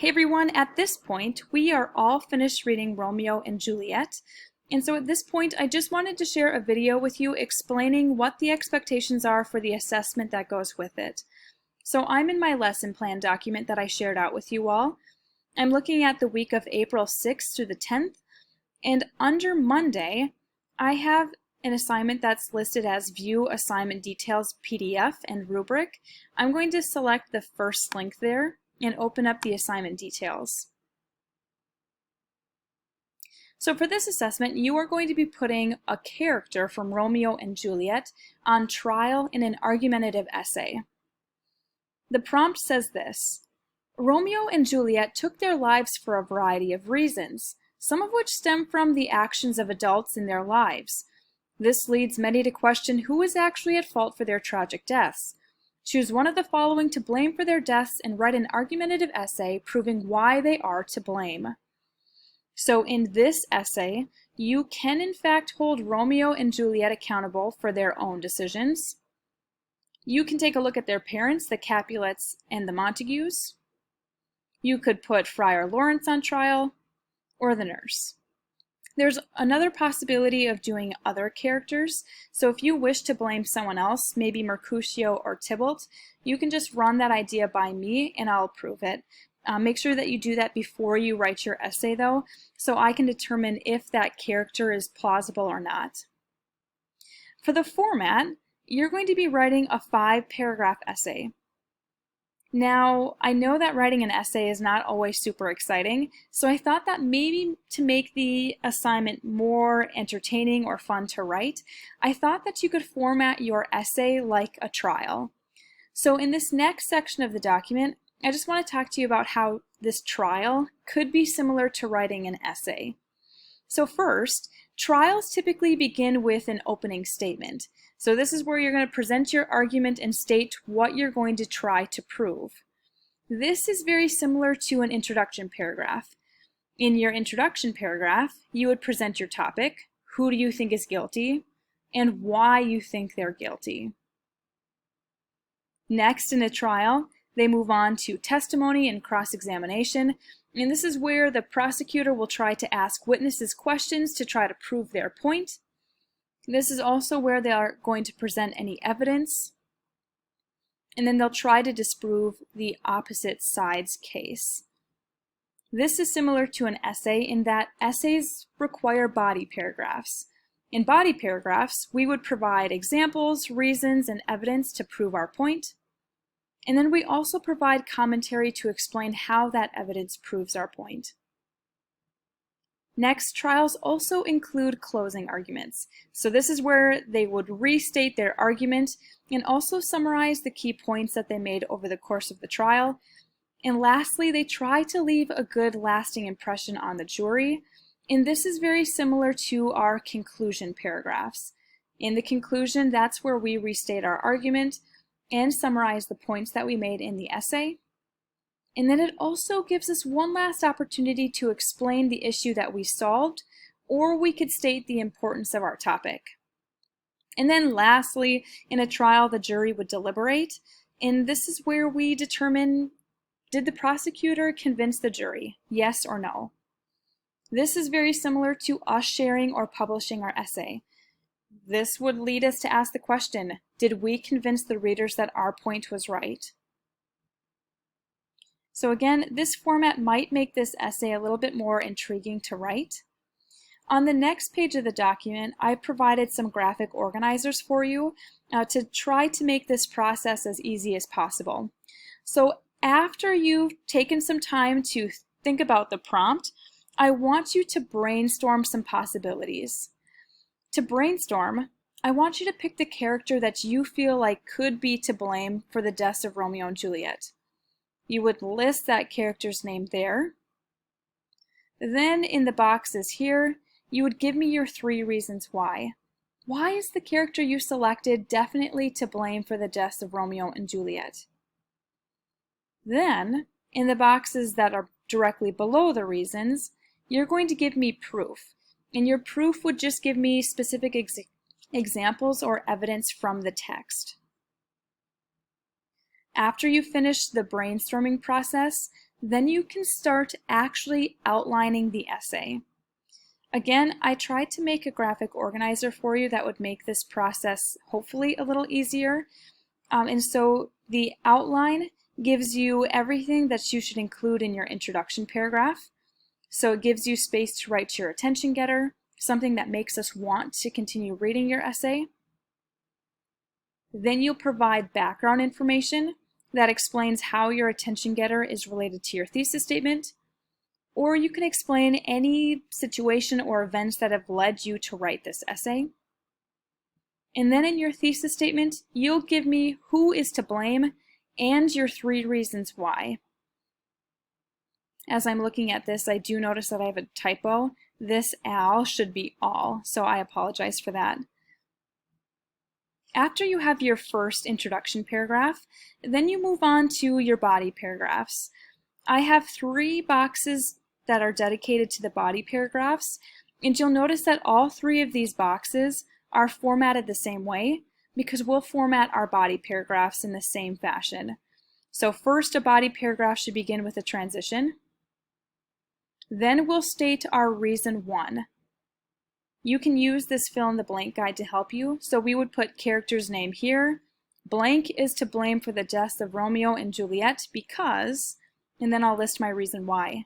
Hey everyone, at this point, we are all finished reading Romeo and Juliet. And so at this point, I just wanted to share a video with you explaining what the expectations are for the assessment that goes with it. So I'm in my lesson plan document that I shared out with you all. I'm looking at the week of April 6th through the 10th. And under Monday, I have an assignment that's listed as View Assignment Details PDF and Rubric. I'm going to select the first link there and open up the assignment details. So for this assessment, you are going to be putting a character from Romeo and Juliet on trial in an argumentative essay. The prompt says this: Romeo and Juliet took their lives for a variety of reasons, some of which stem from the actions of adults in their lives. This leads many to question who is actually at fault for their tragic deaths. Choose one of the following to blame for their deaths and write an argumentative essay proving why they are to blame. So in this essay, you can in fact hold Romeo and Juliet accountable for their own decisions. You can take a look at their parents, the Capulets and the Montagues. You could put Friar Lawrence on trial, or the nurse. There's another possibility of doing other characters, so if you wish to blame someone else, maybe Mercutio or Tybalt, you can just run that idea by me and I'll approve it. Make sure that you do that before you write your essay though, so I can determine if that character is plausible or not. For the format, you're going to be writing a 5-paragraph essay. Now, I know that writing an essay is not always super exciting, so I thought that maybe to make the assignment more entertaining or fun to write, I thought that you could format your essay like a trial. So in this next section of the document, I just want to talk to you about how this trial could be similar to writing an essay. So first, trials typically begin with an opening statement. So this is where you're going to present your argument and state what you're going to try to prove. This is very similar to an introduction paragraph. In your introduction paragraph, you would present your topic, who do you think is guilty, and why you think they're guilty. Next, in a trial, they move on to testimony and cross-examination, and this is where the prosecutor will try to ask witnesses questions to try to prove their point. This is also where they are going to present any evidence, and then they'll try to disprove the opposite side's case. This is similar to an essay in that essays require body paragraphs. In body paragraphs, we would provide examples, reasons, and evidence to prove our point, and then we also provide commentary to explain how that evidence proves our point. Next, trials also include closing arguments. So this is where they would restate their argument and also summarize the key points that they made over the course of the trial. And lastly, they try to leave a good lasting impression on the jury. And this is very similar to our conclusion paragraphs. In the conclusion, that's where we restate our argument and summarize the points that we made in the essay. And then it also gives us one last opportunity to explain the issue that we solved, or we could state the importance of our topic. And then lastly, in a trial, the jury would deliberate, and this is where we determine, did the prosecutor convince the jury, yes or no? This is very similar to us sharing or publishing our essay. This would lead us to ask the question, did we convince the readers that our point was right? So again, this format might make this essay a little bit more intriguing to write. On the next page of the document, I provided some graphic organizers for you to try to make this process as easy as possible. So after you've taken some time to think about the prompt, I want you to brainstorm some possibilities. To brainstorm, I want you to pick the character that you feel like could be to blame for the deaths of Romeo and Juliet. You would list that character's name there. Then in the boxes here, you would give me your 3 reasons why. Why is the character you selected definitely to blame for the deaths of Romeo and Juliet? Then, in the boxes that are directly below the reasons, you're going to give me proof. And your proof would just give me specific examples or evidence from the text. After you finish the brainstorming process, then you can start actually outlining the essay. Again, I tried to make a graphic organizer for you that would make this process hopefully a little easier. And so the outline gives you everything that you should include in your introduction paragraph. So it gives you space to write your attention getter, something that makes us want to continue reading your essay. Then you'll provide background information that explains how your attention getter is related to your thesis statement, or you can explain any situation or events that have led you to write this essay. And then in your thesis statement, you'll give me who is to blame and your 3 reasons why. As I'm looking at this, I do notice that I have a typo. This "al" should be "all," so I apologize for that. After you have your first introduction paragraph, then you move on to your body paragraphs. I have 3 boxes that are dedicated to the body paragraphs, and you'll notice that all 3 of these boxes are formatted the same way because we'll format our body paragraphs in the same fashion. So first, a body paragraph should begin with a transition. Then we'll state our reason 1. You can use this fill in the blank guide to help you. So we would put character's name here. Blank is to blame for the deaths of Romeo and Juliet because, and then I'll list my reason why.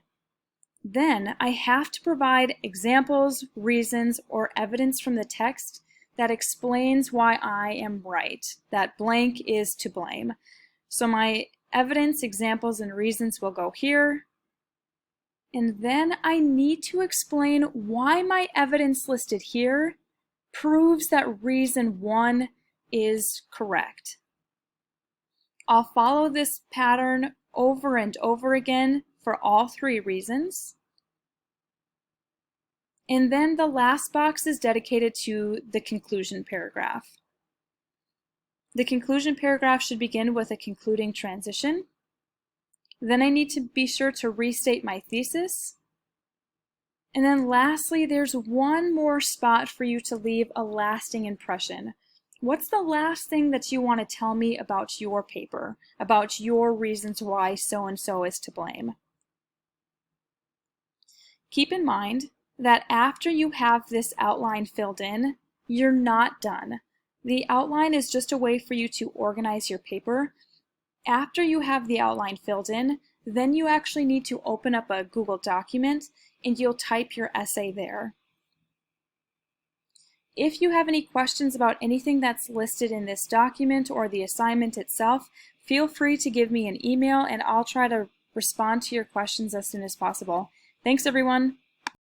Then I have to provide examples, reasons, or evidence from the text that explains why I am right, that blank is to blame. So my evidence, examples, and reasons will go here. And then I need to explain why my evidence listed here proves that reason 1 is correct. I'll follow this pattern over and over again for all 3 reasons. And then the last box is dedicated to the conclusion paragraph. The conclusion paragraph should begin with a concluding transition. Then I need to be sure to restate my thesis. And then lastly, there's one more spot for you to leave a lasting impression. What's the last thing that you want to tell me about your paper, about your reasons why so-and-so is to blame? Keep in mind that after you have this outline filled in, you're not done. The outline is just a way for you to organize your paper. After you have the outline filled in, then you actually need to open up a Google document and you'll type your essay there. If you have any questions about anything that's listed in this document or the assignment itself, feel free to give me an email and I'll try to respond to your questions as soon as possible. Thanks, everyone.